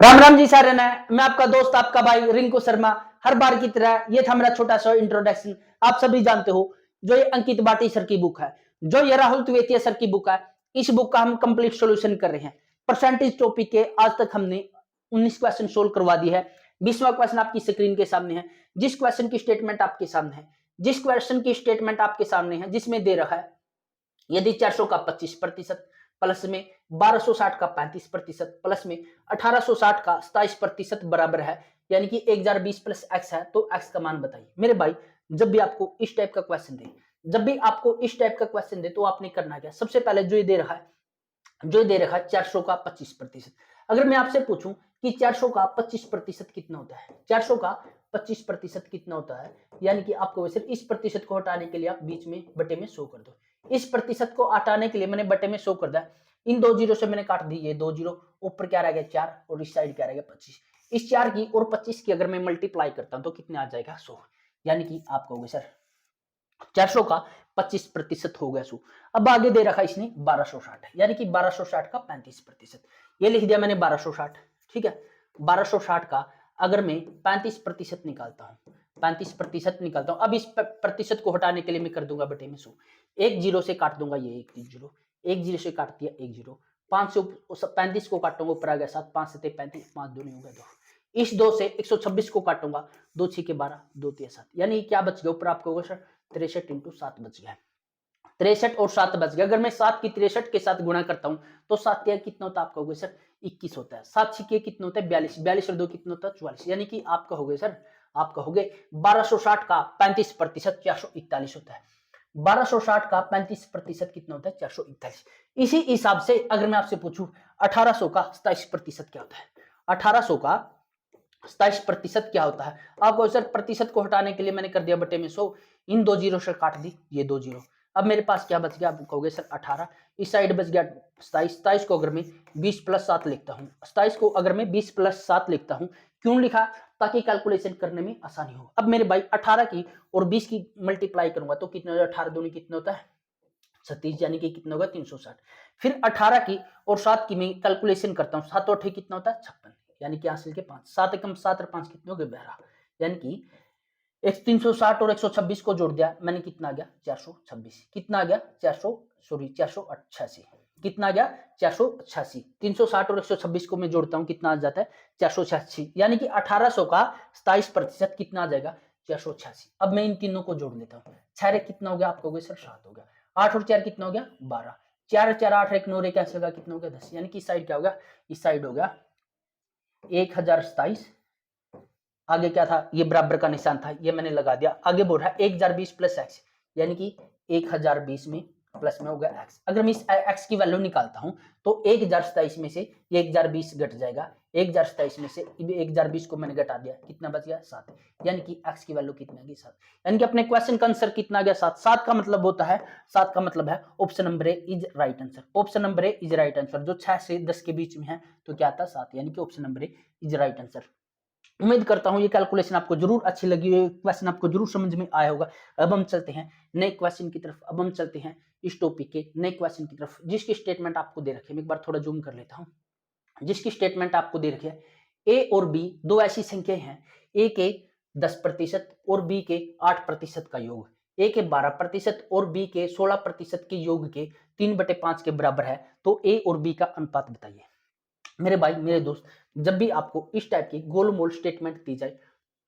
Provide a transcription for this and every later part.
राम राम जी सारे ने। मैं आपका दोस्त आपका भाई रिंकू शर्मा। हर बार की तरह ये था मेरा छोटा सा इंट्रोडक्शन। आप सभी जानते हो जो ये अंकित बाटी सर की बुक है, जो ये राहुल द्विवेदी सर की बुक है, इस बुक का हम कंप्लीट सॉल्यूशन कर रहे हैं। परसेंटेज टॉपिक के आज तक हमने 19 क्वेश्चन सोल्व करवा दिए है। 20वां क्वेश्चन आपकी स्क्रीन के सामने है। जिस क्वेश्चन की स्टेटमेंट आपके सामने है, जिसमें दे रखा है यदि 400 का 25% प्लस में 1260 का 35% प्लस में 1860 का 27% बराबर है, यानी कि 1020 प्लस एक्स है, तो एक्स का मान बताइए। मेरे भाई जब भी आपको इस टाइप का क्वेश्चन दे तो आपने करना क्या, सबसे पहले जो ये दे रखा है 400 का 25%। अगर मैं आपसे पूछूं कि 400 का 25% कितना होता है, 400 का 25% कितना होता है, यानी कि आपको सिर्फ इस प्रतिशत को हटाने के लिए आप बीच में बटे में 100 कर दो। इस प्रतिशत को हटाने के लिए मैंने बटे में 100 कर दिया। इन दो जीरो से मैंने काट दी, ये दो जीरो, ऊपर क्या रह गया 4 और इस साइड क्या रह गया 25। इस 4 की और 25 की अगर मैं मल्टीप्लाई करता हूं तो कितने आ जाएगा 100, यानी कि आप कहोगे सर 400 का 25% हो गया 100। अब आगे दे रखा इसने 1260, यानी कि 1260 का 35%। ये लिख दिया मैंने 1260, ठीक है। 1260 का अगर मैं 35% निकालता हूं, 35% निकालता हूं, अब इस प्रतिशत को हटाने के लिए मैं कर दूंगा बटे में 100। एक जीरो से काट दूंगा, ये एक जीरो से काट दिया, एक जीरो, 5 से 35 को काटूंगा, ऊपर आ गया 7, 5 से 35, 5 दूनी हो गया 2। इस 2 से 126 को काटूंगा, 2 6 के 12, 2 3 7, यानी क्या बच गया ऊपर आपको सर 63 इंटू 7 बच गया, 63 और 7 बच गया। अगर मैं 7 की 63 के साथ गुणा करता हूं तो 7 तिया कितना होता है, आप कहोगे सर 21 होता है। 7 छिके कितना होता है 42, 42 और 2 कितना होता है 44, यानी कि आप कहोगे सर 1260 का 35% 441 होता है। 1260 का 35% कितना होता है 441। इसी हिसाब से अगर मैं आपसे पूछूं 1800 का 27% क्या होता है, 1800 का 27% क्या होता है, आपको सर प्रतिशत को हटाने के लिए मैंने कर दिया बटे में 100। इन दो जीरो से काट दी, ये दो जीरो, अब मेरे पास क्या बच गया, आप कहोगे सर 18, इस साइड बच गया 27। 27 को अगर मैं 20 प्लस 7 लिखता हूँ, 27 को अगर मैं 20 प्लस 7 लिखता हूँ, क्यों लिखा, ताकि कैलकुलेशन करने में आसानी हो। अब मेरे भाई 18 की और 20 की मल्टीप्लाई करूंगा तो कितना होगा, 18 दूनी कितना होता है 36, यानी कि कितना होगा 360। फिर 18 की और 7 की मैं कैलकुलेशन करता हूँ, 7 और 8 कितना होता है 56, यानी कि हासिल के 5, 7 एकम 7 और 5 कितने हो गए 12, यानी कि 360 और 126 को जोड़ दिया मैंने, कितना आ गया 426, कितना आ गया 488, कितना आ गया 488। 360 और 126 को मैं जोड़ता हूं कितना आ जाता है 486, यानी कि 1800 का 27% कितना आ जाएगा 486। अब मैं इन तीनों को जोड़ लेता हूँ, 6 कितना हो गया, आप कहोगे सर 7 हो गया, 8 और 4 कितना हो गया 12, 4 4 8 1 9 कैंसिल होगा, कितना हो गया 10, यानी कि इस साइड क्या होगा, इस साइड हो गया 1027। आगे क्या था, ये बराबर का निशान था, ये मैंने लगा दिया। आगे बोल रहा है 1020 प्लस एक्स, यानी कि 1020 में प्लस में हो गया एक्स। अगर मैं इस एक्स की वैल्यू निकालता हूं तो 1027 में से ये 1020 घट जाएगा, 1027 में से 1020 को मैंने घटा दिया, कितना बच गया 7, यानी कि एक्स की वैल्यू कितना है 7, यानी कि अपने क्वेश्चन का आंसर कितना गया 7। 7 का मतलब होता है, 7 का मतलब है option number A is right answer, option number A is right answer. जो 6 से 10 के बीच में है तो क्या आता 7, यानी कि option number A is right answer. उम्मीद करता हूं ये कैलकुलेशन आपको जरूर अच्छी लगी है, क्वेश्चन आपको जरूर समझ में आया होगा। अब हम चलते हैं नए क्वेश्चन की तरफ, अब हम चलते हैं इस टॉपिक के नए क्वेश्चन की तरफ, जिसकी स्टेटमेंट आपको दे रखी है। मैं एक बार थोड़ा जूम कर लेता हूं, जिसकी स्टेटमेंट आपको दे रखी है, ए और बी दो ऐसी संख्याएं हैं, ए के 10% और बी के 8% का योग, ए के 12% और बी के 16% के योग के 3/5 के बराबर है, तो ए और बी का अनुपात बताइए। मेरे भाई मेरे दोस्त, जब भी आपको इस टाइप की गोल मोल स्टेटमेंट दी जाए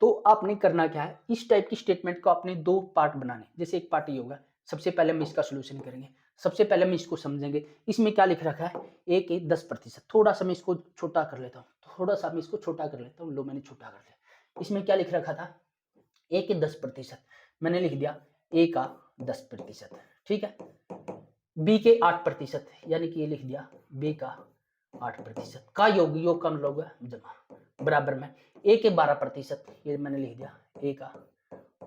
तो आपने करना क्या है, इस टाइप की स्टेटमेंट को आपने दो पार्ट बनाने। जैसे एक पार्ट ये होगा, सबसे पहले हम इसका सोल्यूशन करेंगे, सबसे पहले हम इसको समझेंगे। इसमें क्या लिख रखा है, ए के 10%, थोड़ा सा मैं इसको छोटा कर लेता हूँ, थोड़ा सा मैं इसको छोटा कर लेता हूँ, लो मैंने छोटा कर लिया। इसमें क्या लिख रखा था, ए के 10%, मैंने लिख दिया ए का 10%, ठीक है। बी के 8%, यानी कि ये लिख दिया बी का 8% का योग का मतलब है जमा, बराबर में ए के 12%, ये मैंने लिख दिया ए का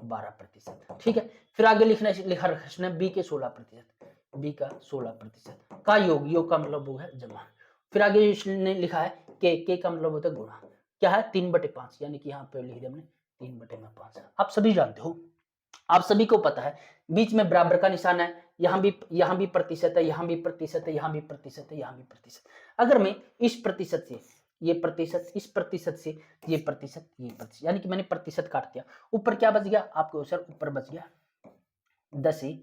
12%, ठीक है। फिर आगे लिखा रखना बी के 16%, बी का 16% का योग का मतलब वो है जमा। फिर आगे इसने लिखा है के का मतलब होता है गुणा, क्या है 3/5, यानी कि यहाँ पे लिख दिया हमने 3/5। आप सभी जानते हो, आप सभी को पता है बीच में बराबर का निशान है, यहाँ भी प्रतिशत है, यहाँ भी प्रतिशत है, यहाँ भी प्रतिशत है, यहाँ भी प्रतिशत। अगर मैं इस प्रतिशत से ये प्रतिशत, इस प्रतिशत से ये प्रतिशत, ये प्रतिशत, यानी कि मैंने प्रतिशत काट दिया। ऊपर क्या बच गया आपको सर, ऊपर बच गया 10a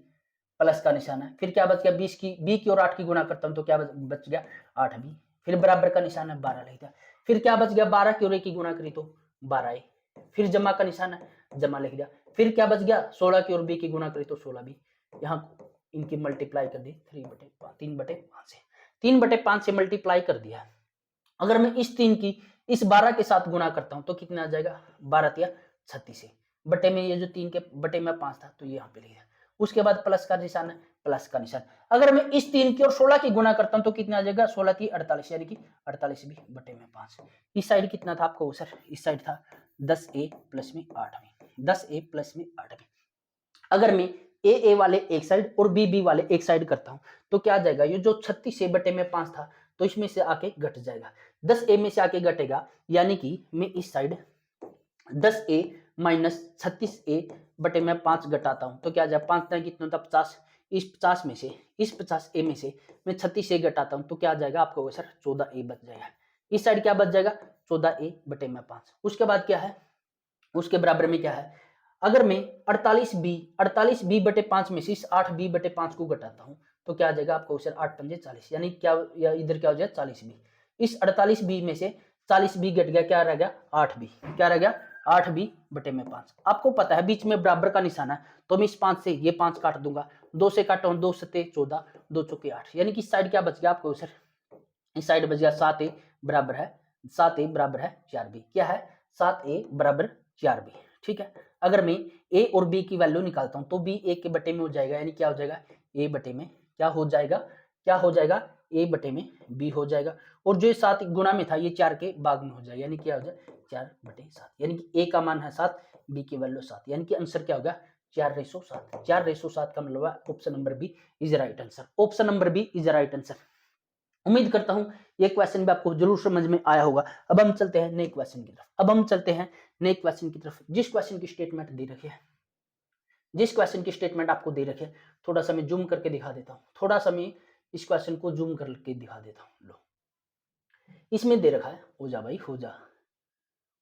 प्लस का निशान है, फिर क्या बच गया 20 की, b की और 8 की गुणा करता हूं तो क्या बच गया 8b, फिर बराबर का निशान है 12 लिख दिया, फिर क्या बच गया 12 की और a की गुणा करी तो 12a, फिर जमा का निशान है जमा लिख दिया, फिर क्या बच गया 16 की और b की गुणा करी तो 16b, यहाँ इनकी मल्टीप्लाई कर दी 3/5 से, 3/5 से मल्टीप्लाई कर दिया। अगर मैं इस 3 की इस 12 के साथ गुणा करता हूं तो कितना आ जाएगा 12 या 36 से, बटे में ये जो 3 के बटे में 5 था तो ये यहाँ पे लिख दिया, उसके बाद प्लस का निशान है, प्लस का निशान। अगर मैं इस 3 की और 16 की गुणा करता हूं तो कितना आ जाएगा 16 की 48, यानी कि 48 भी बटे में 5। इस साइड कितना था आपको सर, इस साइड था 10a प्लस में 8b, 10a प्लस में 8b। अगर मैं ए वाले एक साइड और बी वाले एक साइड करता हूं तो क्या आ जाएगा, ये जो 36 बटे में 5 था तो इसमें से आके घट जाएगा, 10a में से आके घटेगा, यानी कि मैं इस साइड 10a माइनस 36a बटे में 5 घटाता हूं तो क्या आ जाएगा, 5 ना कितना होता 50, इस 50 में से, इस 50a में से मैं 36a घटाता हूं तो क्या आ जाएगा आपको सर 14a बच जाएगा, इस साइड क्या बच जाएगा 14a बटे में 5। उसके बाद क्या है, उसके बराबर में क्या है, अगर मैं 48b बटे 5 में से इस 8b बटे 5 को घटाता हूं तो क्या आ जाएगा आपको सर 8 पंजे 40, यानी क्या या इधर क्या हो जाएगा 40b, इस 48b में से 40b घट गया, क्या रह गया 8b, क्या रह गया 8b बटे में 5। आपको पता है बीच में बराबर का निशान है तो मैं इस 5 से ये 5 काट दूंगा, 2 से काटा 2 सते 14, 2 चौके 8, यानी कि इस साइड क्या बच गया आपको सर, इस साइड बच गया 7a बराबर है 4b, क्या है 7a बराबर 4b, ठीक है। अगर मैं a और b की वैल्यू निकालता हूं तो b a के बटे में हो जाएगा, यानी क्या हो जाएगा a बटे में क्या हो जाएगा a बटे में b हो जाएगा, और जो 7 गुणा में था ये 4 के भाग में हो जाएगा, यानी क्या हो जाएगा 4/7, यानी कि a का मान है 7, b की वैल्यू 7, यानी कि आंसर क्या होगा 4/7, 4/7 का मतलब है option number B is right answer, option number B is right answer. उम्मीद करता हूं ये क्वेश्चन भी आपको जरूर समझ में आया होगा। अब हम चलते हैं नए क्वेश्चन की तरफ, जिस क्वेश्चन की स्टेटमेंट दे रखी है, जिस क्वेश्चन की स्टेटमेंट आपको दे रखी है, थोड़ा सा मैं जूम करके दिखा देता हूं, थोड़ा सा मैं इस क्वेश्चन को जूम करके दिखा देता हूं। लो इसमें दे रखा है, हो जा भाई हो जा,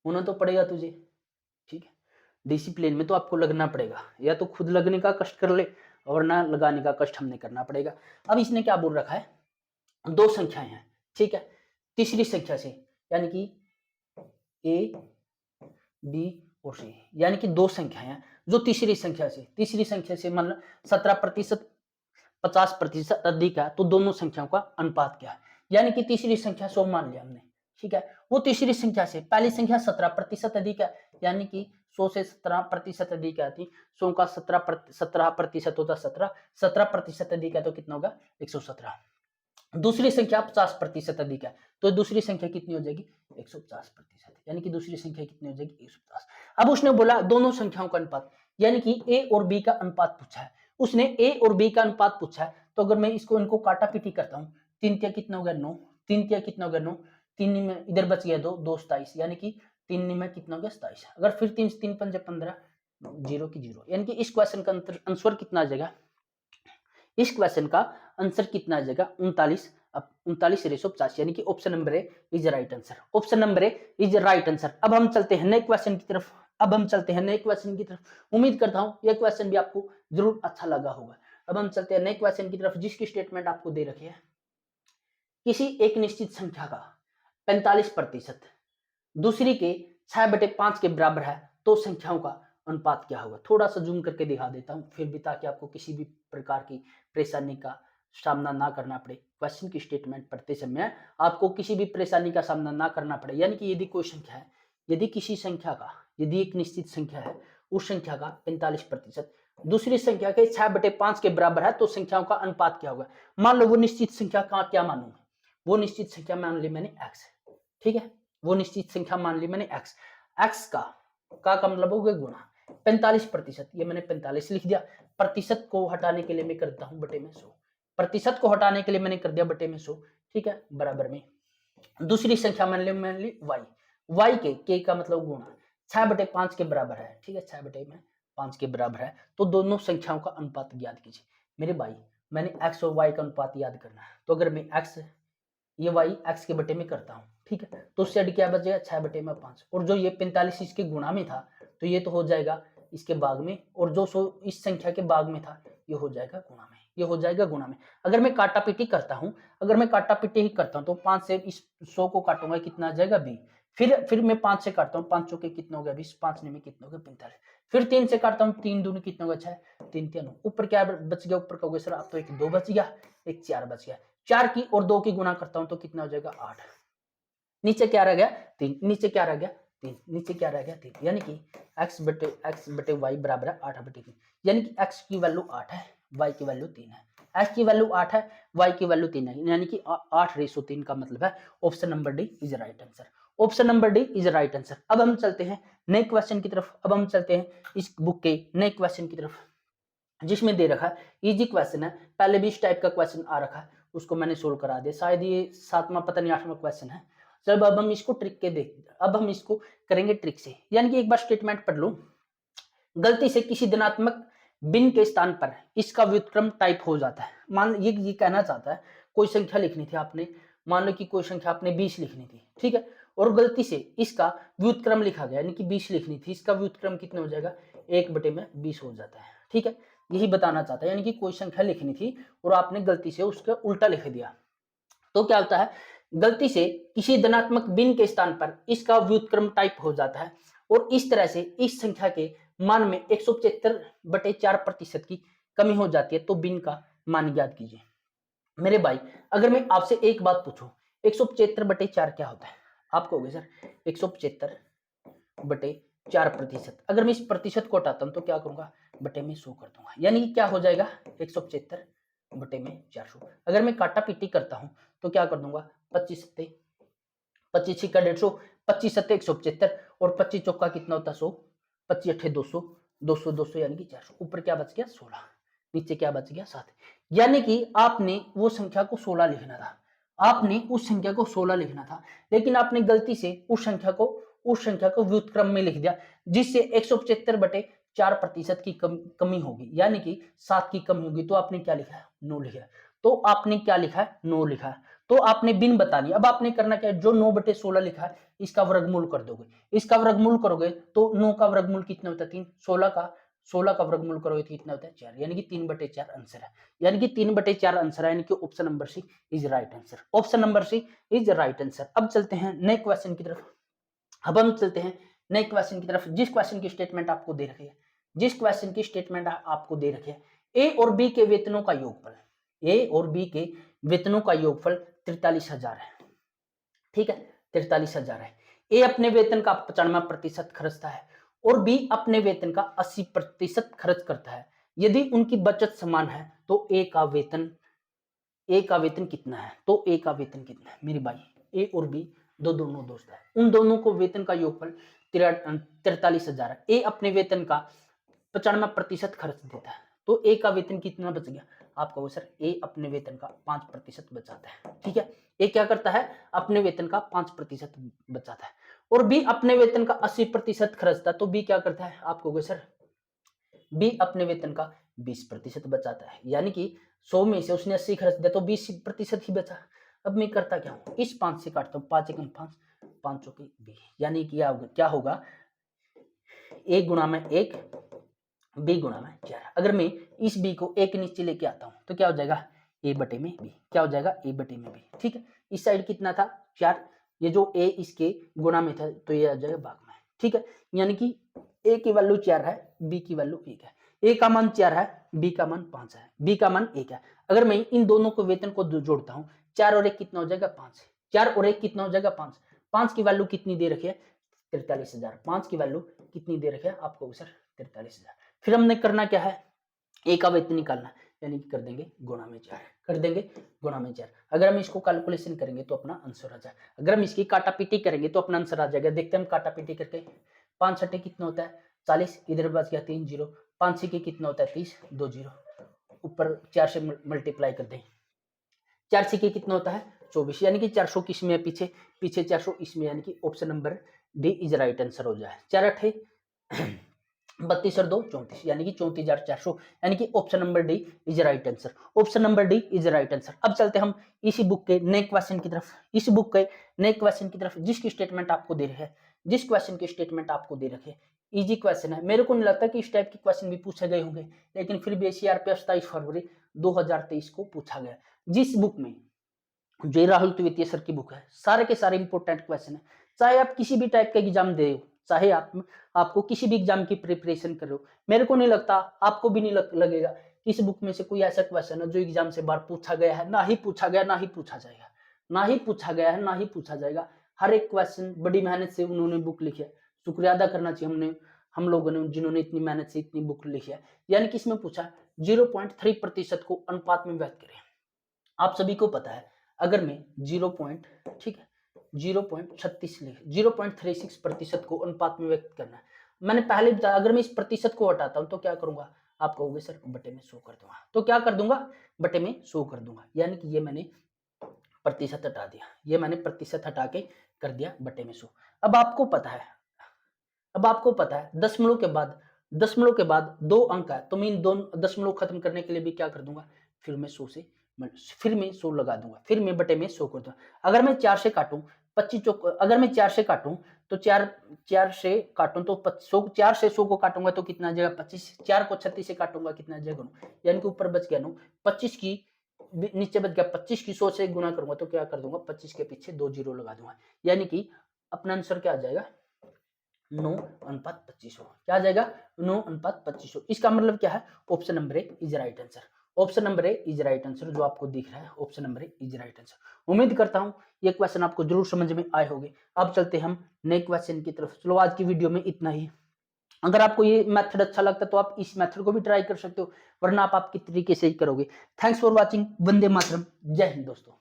होना तो पड़ेगा तुझे, ठीक है। डिसिप्लिन में तो आपको लगना पड़ेगा, या तो खुद लगने का कष्ट कर ले और ना लगाने का कष्ट हमने करना पड़ेगा। अब इसने क्या बोल रखा है, दो संख्याएं हैं, ठीक है, तीसरी संख्या से, यानी कि ए बी और सी, यानी कि दो संख्याएं हैं जो तीसरी संख्या से मतलब 17% 50% अधिक है, तो दोनों संख्याओं का अनुपात क्या है, यानी कि तीसरी संख्या 100 मान लिया हमने, ठीक है, वो तीसरी संख्या से पहली संख्या 17% अधिक है, यानी कि 100 से 17% अधिक आती, 100 का 17% होता 17% अधिक है तो कितना होगा 117। दूसरी संख्या 50% अधिक है तो दूसरी संख्या कितनी हो जाएगी 150%, यानी कि दूसरी संख्या कितनी हो जाएगी 150। अब उसने बोला दोनों संख्याओं का अनुपात, यानी कि ए और बी का अनुपात पूछा है, उसने ए और बी का अनुपात पूछा है, तो अगर मैं इसको इनको काटा पीटी करता हूँ, 3 तिया कितना हो गया 9, 3 तिया कितना हो गया 9, 3 में इधर बच गया 2, 2 27, यानी कि 3 में कितना हो गया 27, अगर फिर 3 3 पंजे 15, 0 की 0, यानी कि इस क्वेश्चन का आंसर कितना आ जाएगा, इस क्वेश्चन का आंसर कितना आ जाएगा 39, 39/50, यानी कि option number A is right answer, option number A is right answer. अब हम चलते हैं नए क्वेश्चन की तरफ, उम्मीद करता हूं यह क्वेश्चन भी आपको जरूर अच्छा लगा होगा। अब हम चलते हैं नए क्वेश्चन की तरफ, जिसकी स्टेटमेंट आपको दे रखी है, किसी एक निश्चित संख्या का 45% दूसरी के 6/5 के बराबर है तो संख्याओं का अनुपात क्या होगा। थोड़ा सा जूम करके दिखा देता हूं फिर भी, ताकि आपको किसी भी प्रकार की परेशानी का सामना ना करना पड़े, क्वेश्चन की स्टेटमेंट पढ़ते समय आपको किसी भी परेशानी का सामना ना करना पड़े। यानी कि यदि कोई संख्या है, यदि किसी संख्या का, यदि एक निश्चित संख्या है, उस संख्या का 45% दूसरी संख्या के 6/5 के बराबर है तो संख्याओं का अनुपात क्या होगा। मान लो वो निश्चित संख्या का क्या मानूंगा, वो निश्चित संख्या मान ली मैंने x, ठीक है, वो निश्चित संख्या मान ली मैंने x, x का मतलब हो गया गुणा 45%, ये मैंने 45 लिख दिया, प्रतिशत को हटाने के लिए मैं करता हूं बटे में 100, प्रतिशत को हटाने के लिए मैंने कर दिया बटे में 100, ठीक है, बराबर में दूसरी संख्या मान ली y के का मतलब गुणा 6/5 के बराबर है, ठीक है, 6/5 के बराबर है, तो दोनों संख्याओं का अनुपात ज्ञात कीजिए। मेरे भाई मैंने x और y का अनुपात याद करना है, तो अगर मैं x ये वाई एक्स के बटे में करता हूँ, ठीक है, तो सेड क्या बचेगा 6 बटे में 5, और जो ये 45 इसके गुणा में था तो ये तो हो जाएगा इसके भाग में, और जो 100 इस संख्या के भाग में था ये हो जाएगा गुणा में, ये हो जाएगा गुणा में। अगर मैं काटा पीटी करता हूँ, अगर मैं काटा पीटी ही करता हूँ तो 5 से इस 100 को काटूंगा कितना आ जाएगा 20, फिर मैं 5 से काटता हूँ, 5 चौके कितना हो गया 20, 5 में कितना हो गया 45, फिर 3 से काटता हूँ, 3 दूनी कितना होगा 6, 3 3 ऊपर क्या बच गया, ऊपर का हो गया सर अब तो एक 2 बच गया, एक 4 बच गया, 4 की और 2 की गुणा करता हूँ तो कितना हो जाएगा 8, नीचे क्या रह गया 3, नीचे क्या रह गया 3, नीचे क्या रह गया 3, यानी कि x बटे y बराबर है 8 बटे 3, यानी कि x की वैल्यू 8 है, y की वैल्यू 3 है, x की वैल्यू 8 है, y की वैल्यू 3 है, यानी कि 8:3 का मतलब है option number D is right answer, option number D is right answer. अब हम चलते हैं नए क्वेश्चन की तरफ, अब हम चलते हैं इस बुक के नए क्वेश्चन की तरफ, जिसमें दे रखा है इजी क्वेश्चन है, पहले भी इस टाइप का क्वेश्चन आ रखा है, उसको मैंने सोल्व करा दिया, शायद ये 7वां पता नहीं 8वां क्वेश्चन है। चलो अब हम इसको ट्रिक के देख, अब हम इसको करेंगे ट्रिक से, यानी कि एक बार स्टेटमेंट पढ़ लो, गलती से किसी धनात्मक बिन के स्थान पर इसका व्युत्क्रम टाइप हो जाता है, मान ये कहना चाहता है कोई संख्या लिखनी थी आपने, मान लो कि कोई संख्या आपने 20 लिखनी थी, ठीक है, और गलती से इसका व्युत्क्रम लिखा गया, यानी कि 20 लिखनी थी, इसका व्युत्क्रम कितना हो जाएगा 1/20 हो जाता है, ठीक है, यही बताना चाहता है, यानी कि कोई संख्या लिखनी थी और आपने गलती से उसका उल्टा लिख दिया, तो क्या होता है गलती से किसी धनात्मक बिन के स्थान पर इसका व्युत्क्रम टाइप हो जाता है, और इस तरह से इस संख्या के मान में 175/4% की कमी हो जाती है, तो बिन का मान ज्ञात कीजिए। मेरे भाई अगर मैं आपसे एक बात पूछूं 175/4 क्या होता है, आप कहोगे सर 175/4%, अगर मैं इस प्रतिशत को हटाता हूं तो क्या करूंगा बटे में 100 कर दूंगा, यानी कि क्या हो जाएगा 175/400, अगर मैं काटा पीटी करता हूं तो क्या कर दूंगा 25 सत्ते 25 छिक्का 150, 25 सत्ते 175, और 25 चौका कितना होता है 100, 25 अट्ठे 200, 200 200 यानी कि 400, ऊपर क्या बच गया 16, नीचे क्या बच गया 7, यानी कि आपने वो संख्या को 16 लिखना था, आपने उस संख्या को 16 लिखना था, लेकिन आपने गलती से उस संख्या को व्युत्क्रम में लिख दिया, जिससे 175/4% की कमी होगी, यानी कि 7 की कमी होगी, तो आपने क्या लिखा है 9 लिखा है, तो आपने क्या लिखा है 9 लिखा है, तो आपने बिन बतानी, अब आपने करना क्या है जो 9/16 लिखा है इसका वर्गमूल कर दोगे, इसका वर्गमूल करोगे तो 9 का वर्गमूल कितना होता है 3, 16 का वर्गमूल करोगे तो कितना होता है 4, यानी कि 3/4 आंसर है, यानी कि 3/4 आंसर है, यानी कि option number C is right answer, option number C is right answer. अब चलते हैं नए क्वेश्चन की तरफ, अब हम चलते हैं नए क्वेश्चन की तरफ, जिस क्वेश्चन की स्टेटमेंट आपको दे रखी है, जिस क्वेश्चन की स्टेटमेंट आपको दे रखी है, ए और बी के वेतनों का योगफल, ए और बी के वेतनों का योगफल 43,000 है, ठीक है 43,000 है, ए अपने वेतन का 95% खर्चता है और बी अपने वेतन का 80% खर्च करता है, यदि उनकी बचत समान है तो ए का वेतन कितना है, तो ए का वेतन कितना है मेरे भाई, ए और बी दोनों दोस्त है, उन दोनों को वेतन का योगफल 43,000 है, ए अपने वेतन का 95% खर्च देता है, तो ए का वेतन कितना बच गया, आप कहो सर ए अपने वेतन का 5% बचाता है, ठीक है, ए क्या करता है अपने वेतन का 5% बचाता है, और बी अपने वेतन का 80% खर्चता है, तो बी क्या करता है, आप कहोगे सर बी अपने वेतन का 20% बचाता है, यानी कि 100 में से उसने 80 खर्च दिया तो 20% ही बचा। अब मैं करता क्या हूँ इस 5 से काटता हूँ, 5 एकम 5, 5 चौके 20, यानी कि क्या होगा 1 गुणा में 1 बी गुणा में 4, अगर मैं इस बी को एक नीचे लेके आता हूँ तो क्या हो जाएगा ए बटे में बी, क्या हो जाएगा ए बटे में बी, ठीक है, इस साइड कितना था 4, ये जो ए इसके गुणा में था तो ये आ जाएगा भाग में, ठीक है, यानी कि ए की वैल्यू 4 है, बी की वैल्यू 1 है, ए का मान 4 है, बी का मान 5 है, बी का मान 1 है, अगर मैं इन दोनों को वेतन को जोड़ता हूँ 4 और 1 कितना हो जाएगा 5, 4 और 1 कितना हो जाएगा 5, 5 की वैल्यू कितनी दे रखी है 43,000, 5 की वैल्यू कितनी दे रखी है आपको सर 43,000, फिर हमने करना क्या है ए का वेतन निकालना, यानी कि कर देंगे गुणा में 4, कर देंगे गुणा में 4, अगर हम इसको कैलकुलेशन करेंगे तो अपना आंसर आ जाएगा, अगर हम इसकी काटा पीटी करेंगे तो अपना आंसर आ जाएगा, देखते हैं हम काटा पीटी करके 5 छठे कितना होता है 40, इधर बच गया 3 जीरो, 5 छके कितना होता है 30, 2 जीरो, ऊपर 4 से मल्टीप्लाई कर दें, 4 छके कितना होता है 24, यानी कि 400 किसमें है पीछे 400 इसमें, यानी कि option number D is right answer हो जाए, 4 अठे 32 और 2 34, यानी कि 34,400, यानी कि option number D is right answer. Option number D is right answer. अब चलते हम इसी बुक के नए क्वेश्चन की तरफ, इस बुक के नए क्वेश्चन की तरफ, जिसकी स्टेटमेंट आपको दे रहे हैं, जिस क्वेश्चन की स्टेटमेंट आपको दे रखे है, इजी क्वेश्चन है। मेरे को नहीं लगता कि इस टाइप के क्वेश्चन भी पूछे गए होंगे, लेकिन फिर भी सीआरपीएफ 27 फरवरी 2023 को पूछा गया। जिस बुक में, जय राहुल द्वितीय सर की बुक है, सारे के सारे इंपॉर्टेंट क्वेश्चन है। चाहे आप किसी भी टाइप का एग्जाम दे हो, चाहे आपको किसी भी एग्जाम की प्रिपरेशन कर रहे हो, मेरे को नहीं लगता, आपको भी नहीं लगेगा कि इस बुक में से कोई ऐसा क्वेश्चन है जो एग्जाम से बाहर पूछा गया है, ना ही पूछा गया, ना ही पूछा जाएगा, ना ही पूछा गया है, ना ही पूछा जाएगा। हर एक क्वेश्चन बड़ी मेहनत से उन्होंने बुक लिखी है, शुक्रिया अदा करना चाहिए हम लोगों ने, जिन्होंने इतनी मेहनत से इतनी बुक लिखी है। यानी कि इसमें पूछा 0.3% को अनुपात में व्यक्त करें। आप सभी को पता है, अगर मैं 0.36% को अनुपात में व्यक्त करना है, मैंने पहले बताया, अगर मैं इस प्रतिशत को हटाता हूं तो क्या करूंगा, आप कहोगे सर बटे में 100 कर दूंगा, तो क्या कर दूंगा, बटे में 100 कर दूंगा, यानी कि ये मैंने प्रतिशत हटा दिया, ये मैंने प्रतिशत हटा के कर दिया बटे में 100। अब आपको पता है, अब आपको पता है दशमलव के बाद 2 अंक है, तो मैं इन दोनों दशमलव खत्म करने के लिए भी क्या कर दूंगा, फिर मैं 100 से फिर मैं 100 लगा दूंगा, फिर मैं बटे में 100 कर दूंगा। अगर मैं 4 से काटूं 25 चौक, अगर मैं 4 से काटूं तो 4 से काटूं तो 4 से 100 को काटूंगा तो कितना आ जाएगा 25, 4 को 36 से काटूंगा कितना आ जाएगा 9, यानी कि ऊपर बच गया 9, 25 की नीचे बच गया 25 की 100 से गुना करूंगा तो क्या कर दूंगा, 25 के पीछे 2 जीरो लगा दूंगा, यानी कि अपना आंसर क्या आ जाएगा, 9:25 हो। क्या आ जाएगा, 9:25 हो। इसका मतलब क्या है, option number A is right answer. Option number A is right answer, जो आपको दिख रहा है option number A is right answer. उम्मीद करता हूं ये क्वेश्चन आपको जरूर समझ में आए होंगे। अब चलते हम नए क्वेश्चन की तरफ। चलो आज की वीडियो में इतना ही। अगर आपको ये मेथड अच्छा लगता है तो आप इस मेथड को भी ट्राई कर सकते हो, वरना आप आपके तरीके से ही करोगे। Thanks for watching. वंदे मातरम। जय हिंद दोस्तों।